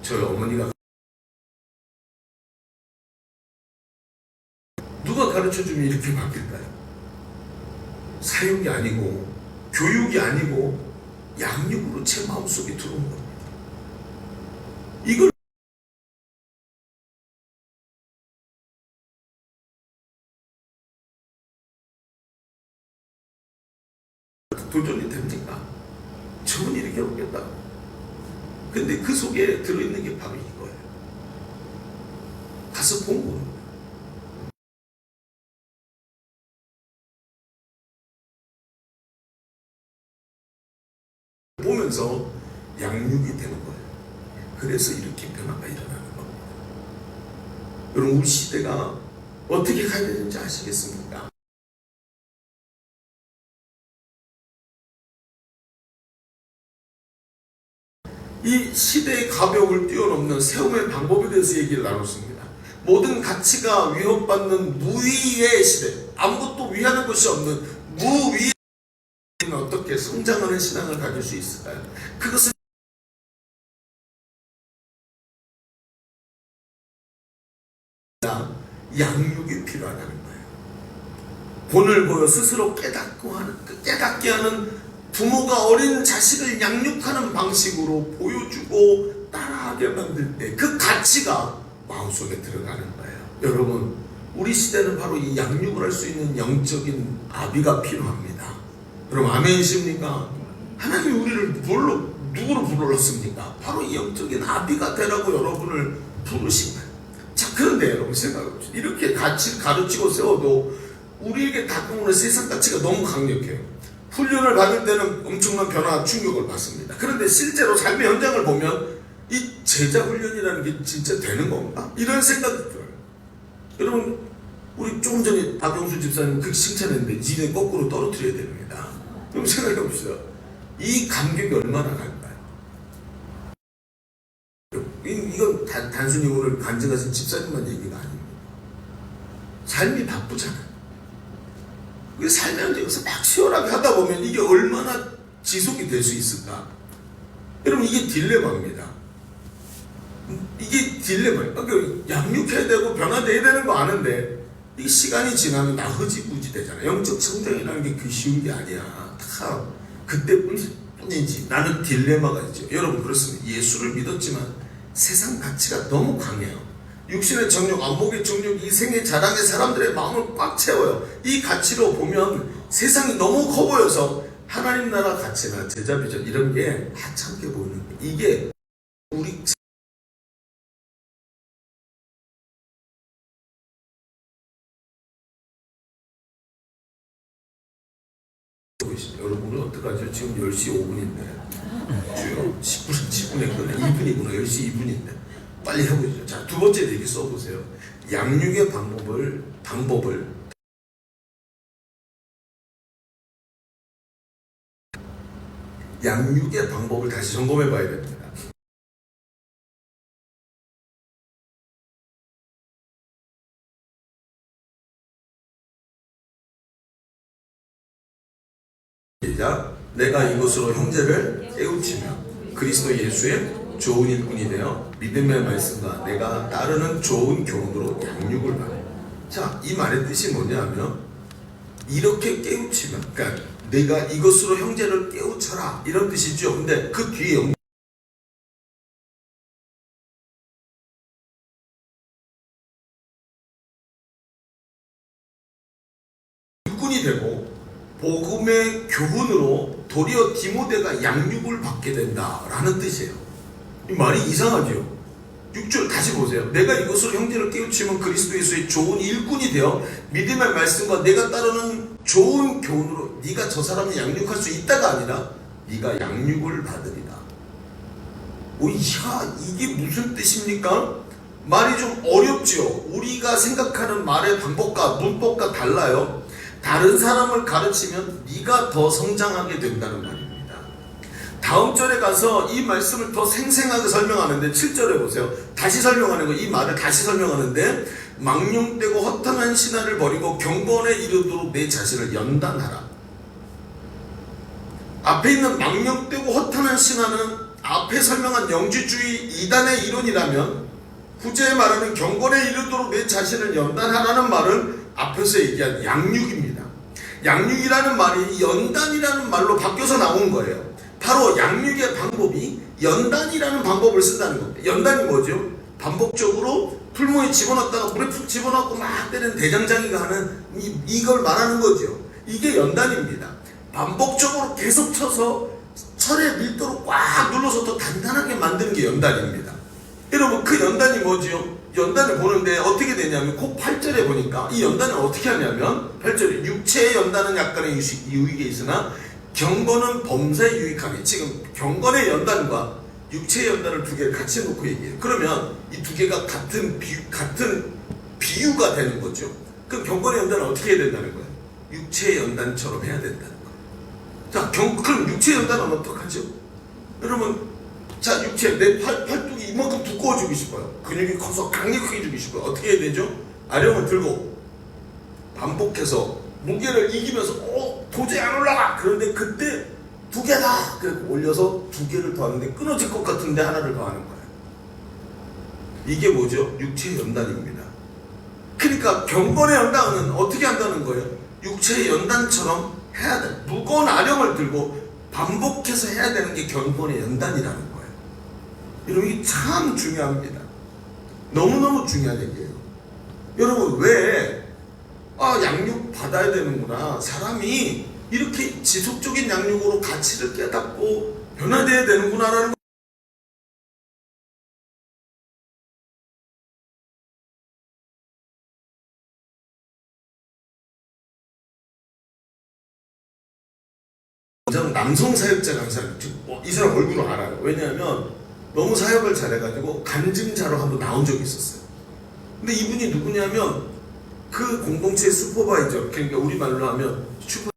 저희 어머니가 누가 가르쳐주면 이렇게 바뀔까요? 사육이 아니고 교육이 아니고 양육으로 제 마음속에 들어온 겁니다. 이걸 도전이 됩니까? 저는 이렇게 오겠다. 근데 그 속에 들어있는 게 바로 이거예요. 가서 본 겁니다. 보면서 양육이 되는 거예요. 그래서 이렇게 변화가 일어나는 겁니다. 여러분, 우리 시대가 어떻게 가야 되는지 아시겠습니까? 이 시대의 가벽을 뛰어넘는 세움의 방법에 대해서 얘기를 나눴습니다. 모든 가치가 위협받는 무위의 시대, 아무것도 위하는 것이 없는 무위, 어떻게 성장하는 신앙을 가질 수 있을까요? 그것은 양육이 필요하다는 거예요. 본을 보여 스스로 깨닫게 하는 부모가 어린 자식을 양육하는 방식으로 보여주고 따라하게 만들 때 그 가치가 마음속에 들어가는 거예요. 여러분, 우리 시대는 바로 이 양육을 할 수 있는 영적인 아비가 필요합니다. 여러분, 아멘이십니까? 하나님이 우리를 누구로 불렀습니까? 바로 이 영적인 아비가 되라고 여러분을 부르신 거예요. 자, 그런데 여러분 생각해보세요. 이렇게 가치를 가르치고 세워도 우리에게 다가오는 세상 가치가 너무 강력해요. 훈련을 받을 때는 엄청난 변화, 충격을 받습니다. 그런데 실제로 삶의 현장을 보면 이 제자 훈련이라는 게 진짜 되는 건가? 이런 생각이 들어요. 여러분, 우리 조금 전에 박영수 집사님 그 칭찬했는데 니네 거꾸로 떨어뜨려야 됩니다. 그럼 생각해 봅시다. 이 감격이 얼마나 갈까요? 이건 단순히 오늘 간증하신 집사님만 얘기가 아닙니다. 삶이 바쁘잖아요. 삶의 현장에서 막 치열하게 하다 보면 이게 얼마나 지속이 될 수 있을까? 여러분, 이게 딜레마입니다. 이게 딜레마예요. 그러니까 양육해야 되고 변화돼야 되는 거 아는데 이 시간이 지나면 나 흐지부지 되잖아요. 영적 성장이라는 게 그 쉬운 게 아니야. 다 그때뿐이지. 나는 딜레마가 있죠. 여러분, 그렇습니다. 예수를 믿었지만 세상 가치가 너무 강해요. 육신의 정욕, 안목의 정욕, 이생의 자랑의 사람들의 마음을 꽉 채워요. 이 가치로 보면 세상이 너무 커 보여서 하나님 나라 가치나 제자 비전 이런 게 하찮게 보이는 거예요. 이게 우리 여러분은 어떡하죠? 지금 10시 5분인데 주요 10분에 끝내 2분이구나. 10시 2분인데 빨리 해보시죠. 자, 두 번째 얘기 써보세요. 양육의 방법을 양육의 방법을 다시 점검해 봐야 됩니다. 시작. 내가 이것으로 형제를 깨우치며 그리스도 예수의 좋은 일꾼이 되어 믿음의 말씀과 내가 따르는 좋은 교훈으로 양육을 받아. 자, 이 말의 뜻이 뭐냐면 이렇게 깨우치면, 그러니까 내가 이것으로 형제를 깨우쳐라 이런 뜻이죠. 근데 그 뒤에 교훈으로 도리어 디모데가 양육을 받게 된다라는 뜻이에요. 이 말이 이상하죠. 6절 다시 보세요. 내가 이것으로 형제를 깨우치면 그리스도 예수의 좋은 일꾼이 되어 믿음의 말씀과 내가 따르는 좋은 교훈으로 네가 저 사람을 양육할 수 있다가 아니라 네가 양육을 받으리라. 이야, 이게 무슨 뜻입니까? 말이 좀 어렵죠. 우리가 생각하는 말의 방법과 문법과 달라요. 다른 사람을 가르치면 네가 더 성장하게 된다는 말입니다. 다음 절에 가서 이 말씀을 더 생생하게 설명하는데 7절에 보세요. 다시 설명하는 거, 이 말을 다시 설명하는데 망령되고 허탄한 신화를 버리고 경건에 이르도록 내 자신을 연단하라. 앞에 있는 망령되고 허탄한 신화는 앞에 설명한 영지주의 이단의 이론이라면 후제에 말하는 경건에 이르도록 내 자신을 연단하라는 말은 앞에서 얘기한 양육입니다. 양육이라는 말이 연단이라는 말로 바뀌어서 나온 거예요. 바로 양육의 방법이 연단이라는 방법을 쓴다는 겁니다. 연단이 뭐죠? 반복적으로 풀무에 집어넣었다가 물에 푹 집어넣고 막 때리는 대장장이가 하는 이걸 말하는 거죠. 이게 연단입니다. 반복적으로 계속 쳐서 철의 밀도로 꽉 눌러서 더 단단하게 만드는 게 연단입니다. 여러분, 그 연단이 뭐죠? 연단을 보는데 어떻게 되냐면 꼭 8절에 보니까 이 연단을 어떻게 하냐면 8절에 육체의 연단은 약간의 유익이 있으나 경건은 범사에 유익하니, 지금 경건의 연단과 육체의 연단을 두 개를 같이 놓고 얘기해요. 그러면 이 두 개가 같은 비유가 되는 거죠. 그럼 경건의 연단은 어떻게 해야 된다는 거예요? 육체의 연단처럼 해야 된다는 거예요. 자, 그럼 육체의 연단은 어떡하죠? 여러분, 자, 육체, 내 팔뚝이 이만큼 두꺼워지고 싶어요. 근육이 커서 강력하게 주고 싶어요. 어떻게 해야 되죠? 아령을 들고 반복해서 무게를 이기면서 도저히 안 올라가! 그런데 그때 두 개다! 그래서 올려서 두 개를 더 하는데 끊어질 것 같은데 하나를 더 하는 거예요. 이게 뭐죠? 육체의 연단입니다. 그러니까 경건의 연단은 어떻게 한다는 거예요? 육체의 연단처럼 해야 돼. 무거운 아령을 들고 반복해서 해야 되는 게 경건의 연단이라는 거예요. 여러분, 이게 참 중요합니다. 너무너무 중요한 얘기예요. 여러분, 왜 양육 받아야 되는구나. 사람이 이렇게 지속적인 양육으로 가치를 깨닫고 변화되어야 되는구나라는 거. 남성 사역자가 한 사람, 이 사람 얼굴을 알아요. 왜냐하면 너무 사역을 잘해가지고 간증자로 한번 나온 적이 있었어요. 근데 이분이 누구냐면 그 공동체의 슈퍼바이저, 그러니까 우리말로 하면 슈퍼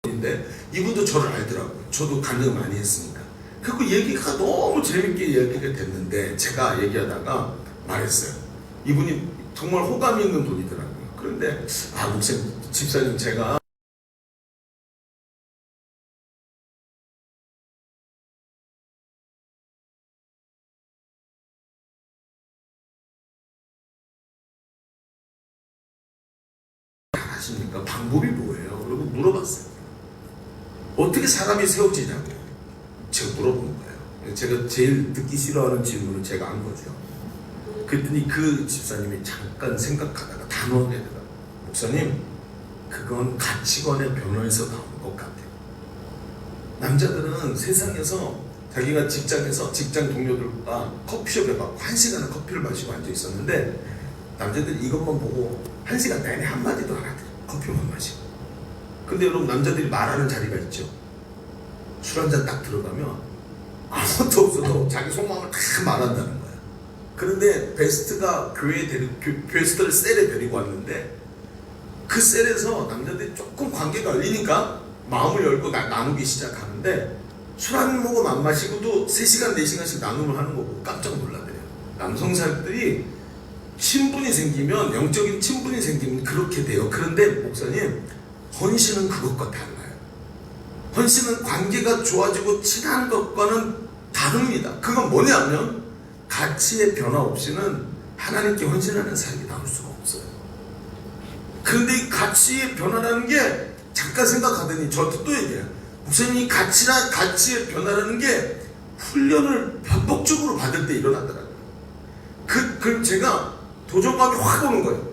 인데 이분도 저를 알더라고요. 저도 간증 많이 했으니까. 그 얘기가 너무 재밌게 얘기가 됐는데 제가 얘기하다가 말했어요. 이분이 정말 호감 있는 분이더라고요. 그런데 목사님, 집사님, 제가 하십니까? 방법이 뭐예요? 그리고 물어봤어요. 어떻게 사람이 세워지냐고요. 제가 물어본 거예요. 제가 제일 듣기 싫어하는 질문을 제가 한 거죠. 그랬더니 그 집사님이 잠깐 생각하다가 단호하게더라고요. 목사님, 그건 가치관의 변화에서 나오는 것 같아요. 남자들은 세상에서 자기가 직장에서 직장 동료들과 커피숍에 가고 1시간을 커피를 마시고 앉아 있었는데 남자들이 이것만 보고 1시간 내내 한마디도 안 하더라고요. 커피만 마시고. 근데 여러분, 남자들이 말하는 자리가 있죠. 술 한잔 딱 들어가면 아무것도 없어도 자기 속마음을 다 말한다는 거야. 그런데 베스트가 베스트를 셀에 데리고 왔는데 그 셀에서 남자들이 조금 관계가 열리니까 마음을 열고 나누기 시작하는데 술 한 모금 안 마시고도 3시간 4시간씩 나눔을 하는 거고 깜짝 놀라더래요. 남성 사역들이 친분이 생기면, 영적인 친분이 생기면 그렇게 돼요. 그런데 목사님, 헌신은 그것과 달라요. 헌신은 관계가 좋아지고 친한 것과는 다릅니다. 그건 뭐냐면 가치의 변화 없이는 하나님께 헌신하는 사역이 나올 수가 없어요. 그런데 이 가치의 변화라는 게 잠깐 생각하더니 저한테 또 얘기해요. 목사님, 이 가치의 변화라는 게 훈련을 반복적으로 받을 때 일어나더라고요. 그 제가 도전감이 확 오는 거예요.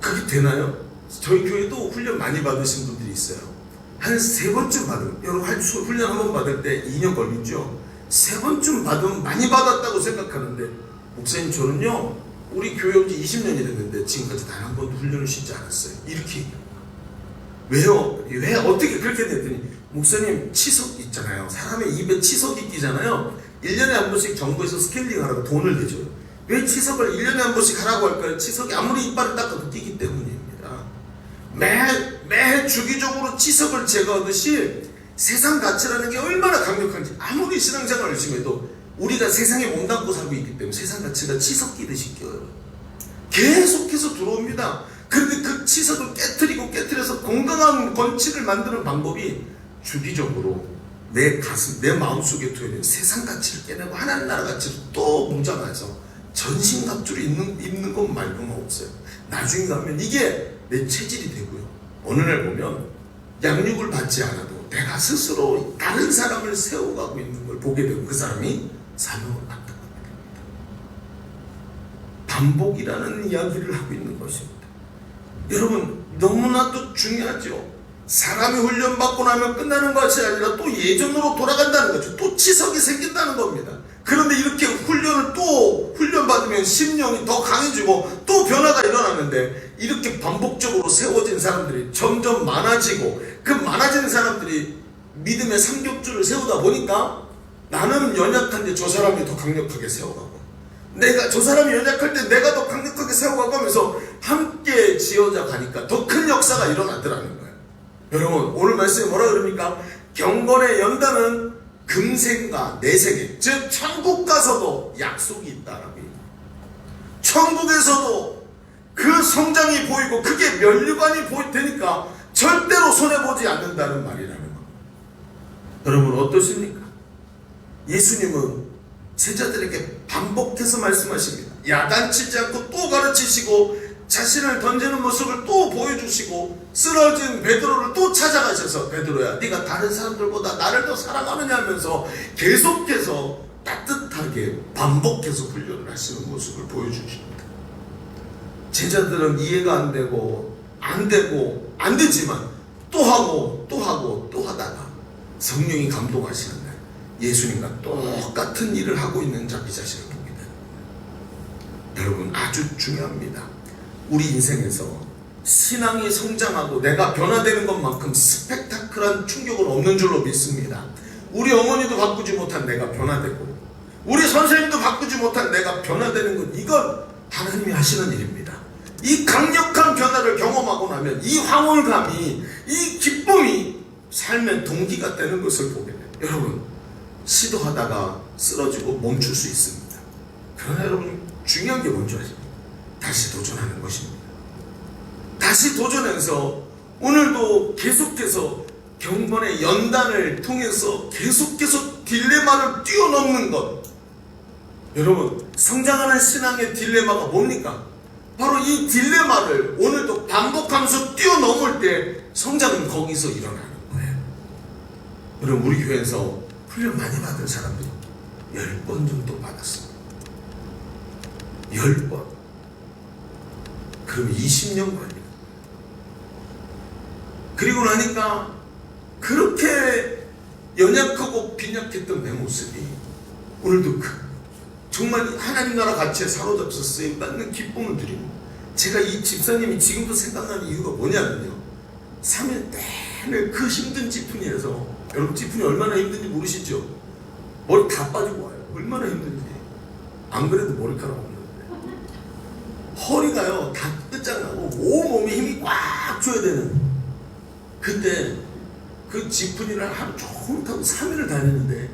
그게 되나요? 저희 교회도 훈련 많이 받으신 분들이 있어요. 한 3번쯤 받으면, 여러분 훈련 한 번 받을 때 2년 걸리죠. 3번쯤 받으면 많이 받았다고 생각하는데, 목사님 저는요 우리 교회 온 지 20년이 됐는데 지금까지 단 한 번도 훈련을 쉬지 않았어요. 이렇게 얘기해요. 왜요? 왜 어떻게 그렇게 됐더니, 목사님 치석 있잖아요. 사람의 입에 치석이 끼잖아요. 1년에 한 번씩 정부에서 스케일링 하라고 돈을 내줘요. 왜 치석을 1년에 한 번씩 하라고 할까요? 치석이 아무리 이빨을 닦아도 끼기 때문입니다. 매 주기적으로 치석을 제거하듯이 세상 가치라는 게 얼마나 강력한지, 아무리 신앙생활 열심히 해도 우리가 세상에 몸담고 살고 있기 때문에 세상 가치가 치석 끼듯이 껴요. 계속해서 들어옵니다. 그런데 그 치석을 깨트려서 건강한 건치를 만드는 방법이 주기적으로 내 가슴, 내 마음속에 두어있는 세상 가치를 깨내고 하나님 나라 가치를 또 뭉장해서 전신갑주를 입는 것 말고는 없어요. 나중에 가면 이게 내 체질이 되고요. 어느 날 보면 양육을 받지 않아도 내가 스스로 다른 사람을 세워가고 있는 걸 보게 되고 그 사람이 사명을 받는 겁니다. 반복이라는 이야기를 하고 있는 것입니다. 여러분 너무나도 중요하죠. 사람이 훈련받고 나면 끝나는 것이 아니라 또 예전으로 돌아간다는 거죠. 또 치석이 생긴다는 겁니다. 그런데 이렇게 훈련받으면 심령이 더 강해지고 또 변화가 일어나는데, 이렇게 반복적으로 세워진 사람들이 점점 많아지고, 그 많아진 사람들이 믿음의 삼겹줄을 세우다 보니까 나는 연약한데 저 사람이 더 강력하게 세워가고, 저 사람이 연약할 때 내가 더 강력하게 세워가고 하면서 함께 지어져 가니까 더 큰 역사가 일어나더라는 거예요. 여러분 오늘 말씀에 뭐라 그럽니까? 경건의 연단은 금생과 내생에, 즉 천국 가서도 약속이 있다라고 해요. 천국에서도 그 성장이 보이고 그게 면류관이 되니까 절대로 손해보지 않는다는 말이라는 겁니다. 여러분 어떠십니까? 예수님은 제자들에게 반복해서 말씀하십니다. 야단치지 않고 또 가르치시고 자신을 던지는 모습을 또 보여주시고 쓰러진 베드로를 또 찾아가셔서, 베드로야 네가 다른 사람들보다 나를 더 사랑하느냐 하면서 계속해서 따뜻하게 반복해서 훈련을 하시는 모습을 보여주십니다. 제자들은 이해가 안 되지만 또 하고 하다가 성령이 감동하시는 날 예수님과 똑같은 일을 하고 있는 자기 자신을 보게 됩니다. 여러분 아주 중요합니다. 우리 인생에서 신앙이 성장하고 내가 변화되는 것만큼 스펙타클한 충격은 없는 줄로 믿습니다. 우리 어머니도 바꾸지 못한 내가 변화되고, 우리 선생님도 바꾸지 못한 내가 변화되는 것, 이건 하나님이 하시는 일입니다. 이 강력한 변화를 경험하고 나면 이 황홀감이, 이 기쁨이 삶의 동기가 되는 것을 보게 돼요. 여러분 시도하다가 쓰러지고 멈출 수 있습니다. 그러나 여러분 중요한 게 뭔지 아십니까? 다시 도전하는 것입니다. 다시 도전해서 오늘도 계속해서 경건의 연단을 통해서 계속해서 딜레마를 뛰어넘는 것. 여러분 성장하는 신앙의 딜레마가 뭡니까? 바로 이 딜레마를 오늘도 반복하면서 뛰어넘을 때 성장은 거기서 일어나는 거예요. 여러분 우리 교회에서 훈련 많이 받은 사람들이 10번 정도 받았습니다. 10번. 그럼 20년 걸립니다. 그리고 나니까 그렇게 연약하고 빈약했던 내 모습이 오늘도 정말 하나님 나라 가치에 사로잡혀서 쓰임받는 기쁨을 드립니다. 제가 이 집사님이 지금도 생각나는 이유가 뭐냐면요, 3일 내내 그 힘든 지푼이에서, 여러분 지푼이 얼마나 힘든지 모르시죠? 머리 다 빠지고 와요. 얼마나 힘든지. 안 그래도 머리카락 없는데 허리가요 다 끝장나고 온몸에 힘이 꽉 줘야 되는, 그때 그 지푼이를 하루 종일 타고 3일을 다녔는데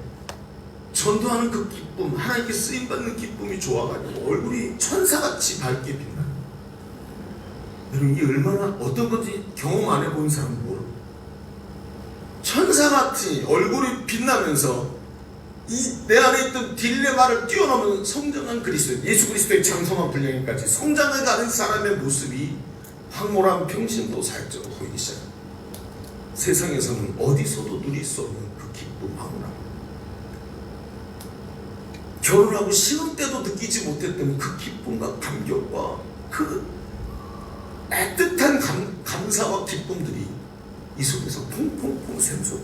전도하는 그 기쁨, 하나님께 쓰임받는 기쁨이 좋아가지고 얼굴이 천사같이 밝게 빛나. 여러분 이게 얼마나, 어떤 건지 경험 안 해본 사람은 모르고 천사같이 얼굴이 빛나면서 이 내 안에 있던 딜레마를 뛰어넘은 성장한 그리스도, 예수 그리스도의 장성한 분량까지 성장해가는 사람의 모습이 황홀한 평신도 사역자로 보이기 시작합니다. 세상에서는 어디서도 누릴 수 없는 그 기쁨, 황홀함. 결혼하고 신혼 때도 느끼지 못했던 그 기쁨과 감격과 그 애틋한 감사와 기쁨들이 이 속에서 퐁퐁퐁 샘솟.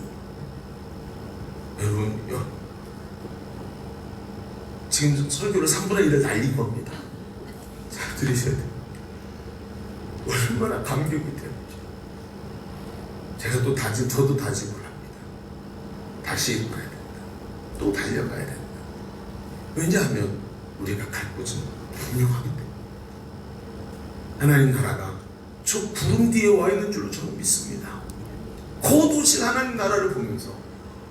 여러분, 지금 설교를 3분의 1을 날린 겁니다. 잘 들으셔야 돼요. 얼마나 감격이 되는지. 제가 또 저도 다짐을 합니다. 다시 일어나야 된다. 또 달려가야 된다. 왜냐하면 우리가 갈 곳은 분명하기 때문에. 하나님 나라가 저 구름 뒤에 와 있는 줄로 저는 믿습니다. 거두신 하나님 나라를 보면서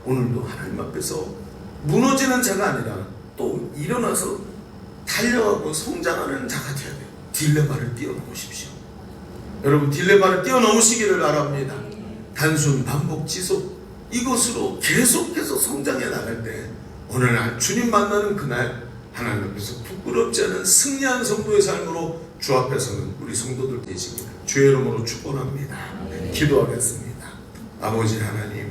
오늘도 하나님 앞에서 무너지는 자가 아니라 또 일어나서 달려가고 성장하는 자가 되어야 돼요. 딜레마를 뛰어넘으십시오. 여러분, 딜레마를 뛰어넘으시기를 바랍니다. 단순 반복 지속 이것으로 계속해서 성장해 나갈 때 어느 날 주님 만나는 그날 하나님 앞에서 부끄럽지 않은 승리한 성도의 삶으로 주 앞에서는 우리 성도들 되시기를 주의 이름으로 축원합니다. 기도하겠습니다. 아버지 하나님,